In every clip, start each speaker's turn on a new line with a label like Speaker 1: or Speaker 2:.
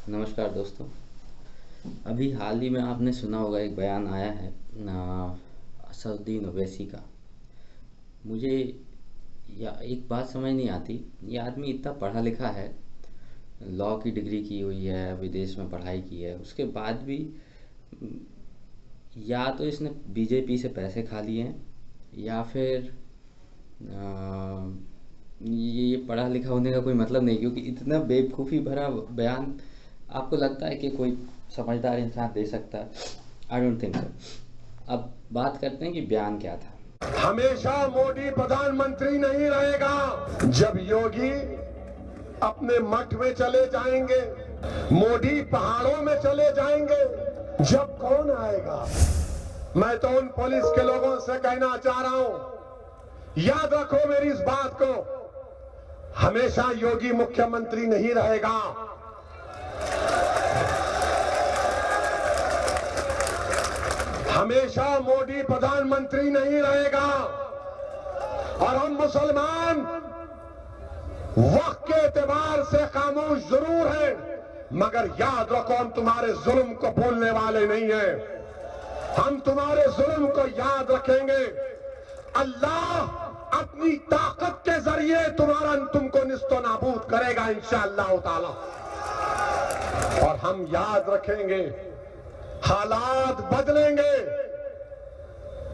Speaker 1: नमस्कार दोस्तों। अभी हाल ही में आपने सुना होगा, एक बयान आया है असदुद्दीन ओवैसी का। मुझे या एक बात समझ नहीं आती, ये आदमी इतना पढ़ा लिखा है, लॉ की डिग्री की हुई है, विदेश में पढ़ाई की है, उसके बाद भी या तो इसने बीजेपी से पैसे खा लिए हैं, या फिर ये पढ़ा लिखा होने का कोई मतलब नहीं, क्योंकि इतना बेवकूफ़ी भरा बयान आपको लगता है कि कोई समझदार इंसान दे सकता है? I don't think so. अब बात करते हैं कि बयान क्या था।
Speaker 2: हमेशा मोदी प्रधानमंत्री नहीं रहेगा। जब योगी अपने मठ में चले जाएंगे, मोदी पहाड़ों में चले जाएंगे, जब कौन आएगा? मैं तो उन पुलिस के लोगों से कहना चाह रहा हूं, याद रखो मेरी इस बात को, हमेशा योगी मुख्यमंत्री नहीं रहेगा। हमेशा मोदी प्रधानमंत्री नहीं रहेगा। और हम मुसलमान वक्त के एतबार से खामोश जरूर हैं, मगर याद रखो हम तुम्हारे जुल्म को भूलने वाले नहीं हैं। हम तुम्हारे जुल्म को याद रखेंगे। अल्लाह अपनी ताकत के जरिए तुमको निस्तो नाबूद करेगा इंशाअल्लाह ताला। और हम याद रखेंगे, हालात बदलेंगे।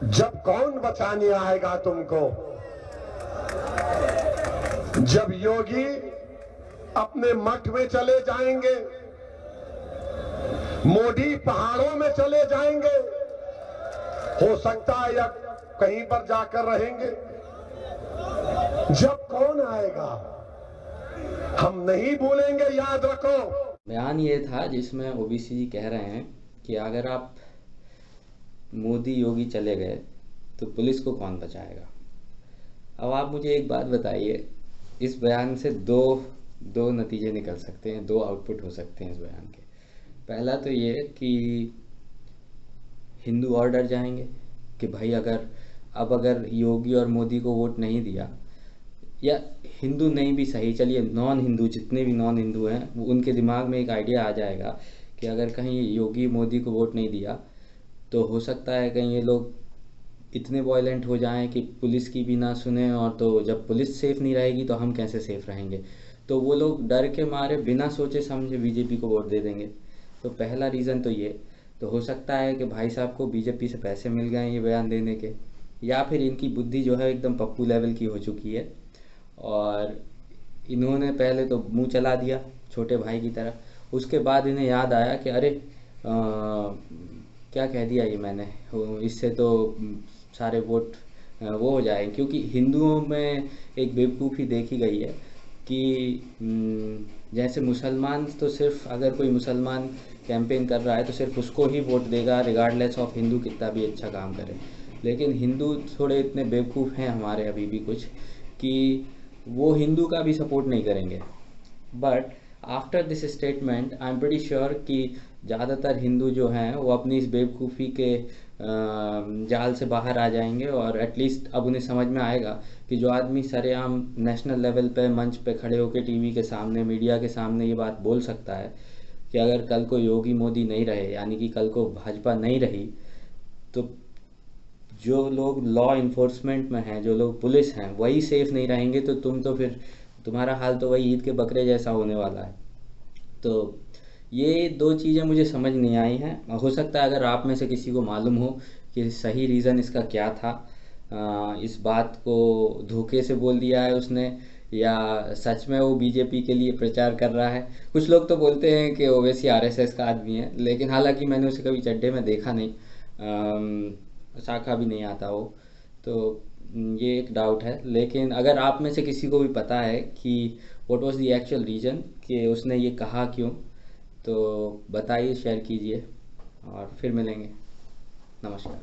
Speaker 2: जब कौन बचाने आएगा तुमको? जब योगी अपने मठ में चले जाएंगे, मोदी पहाड़ों में चले जाएंगे, हो सकता है या कहीं पर जाकर रहेंगे। जब कौन आएगा हम नहीं भूलेंगे, याद रखो।
Speaker 1: बयान ये था जिसमें ओबीसी जी कह रहे हैं कि अगर आप मोदी योगी चले गए तो पुलिस को कौन बचाएगा। अब आप मुझे एक बात बताइए, इस बयान से दो नतीजे निकल सकते हैं, दो आउटपुट हो सकते हैं इस बयान के। पहला तो ये कि हिंदू और डर जाएंगे कि भाई अगर योगी और मोदी को वोट नहीं दिया, या हिंदू नहीं भी सही, चलिए नॉन हिंदू, जितने भी नॉन हिंदू हैं उनके दिमाग में एक आइडिया आ जाएगा कि अगर कहीं योगी मोदी को वोट नहीं दिया तो हो सकता है कहीं ये लोग इतने वॉयलेंट हो जाएं कि पुलिस की भी ना सुने, और तो जब पुलिस सेफ नहीं रहेगी तो हम कैसे सेफ रहेंगे। तो वो लोग डर के मारे बिना सोचे समझे बीजेपी को वोट दे देंगे। तो पहला रीज़न तो ये। तो हो सकता है कि भाई साहब को बीजेपी से पैसे मिल गए ये बयान देने के, या फिर इनकी बुद्धि जो है एकदम पप्पू लेवल की हो चुकी है, और इन्होंने पहले तो मुंह चला दिया छोटे भाई की तरह, उसके बाद इन्हें याद आया कि अरे क्या कह दिया ये मैंने, इससे तो सारे वोट वो हो जाएंगे। क्योंकि हिंदुओं में एक बेवकूफ़ी देखी गई है कि जैसे मुसलमान तो सिर्फ, अगर कोई मुसलमान कैंपेन कर रहा है तो सिर्फ उसको ही वोट देगा रिगार्डलेस ऑफ हिंदू कितना भी अच्छा काम करे। लेकिन हिंदू थोड़े इतने बेवकूफ़ हैं हमारे अभी भी कुछ, कि वो हिंदू का भी सपोर्ट नहीं करेंगे। But after this statement I am pretty sure कि ज़्यादातर हिंदू जो हैं वो अपनी इस बेवकूफ़ी के जाल से बाहर आ जाएंगे, और एटलीस्ट अब उन्हें समझ में आएगा कि जो आदमी सरेआम नेशनल लेवल पे मंच पे खड़े होकर टीवी के सामने, मीडिया के सामने ये बात बोल सकता है कि अगर कल को योगी मोदी नहीं रहे, यानी कि कल को भाजपा नहीं रही, तो जो लोग लॉ इन्फोर्समेंट में हैं, जो लोग पुलिस हैं, वही सेफ नहीं रहेंगे, तो फिर तुम्हारा हाल तो वही ईद के बकरे जैसा होने वाला है। तो ये दो चीज़ें मुझे समझ नहीं आई हैं। हो सकता है अगर आप में से किसी को मालूम हो कि सही रीज़न इसका क्या था, इस बात को धोखे से बोल दिया है उसने, या सच में वो बीजेपी के लिए प्रचार कर रहा है। कुछ लोग तो बोलते हैं कि ओवैसी आरएसएस का आदमी है, लेकिन हालांकि मैंने उसे कभी चड्डे में देखा नहीं, शाखा भी नहीं आता वो। तो ये एक डाउट है। लेकिन अगर आप में से किसी को भी पता है कि what was the actual reason कि उसने ये कहा क्यों, तो बताइए, शेयर कीजिए, और फिर मिलेंगे। नमस्कार।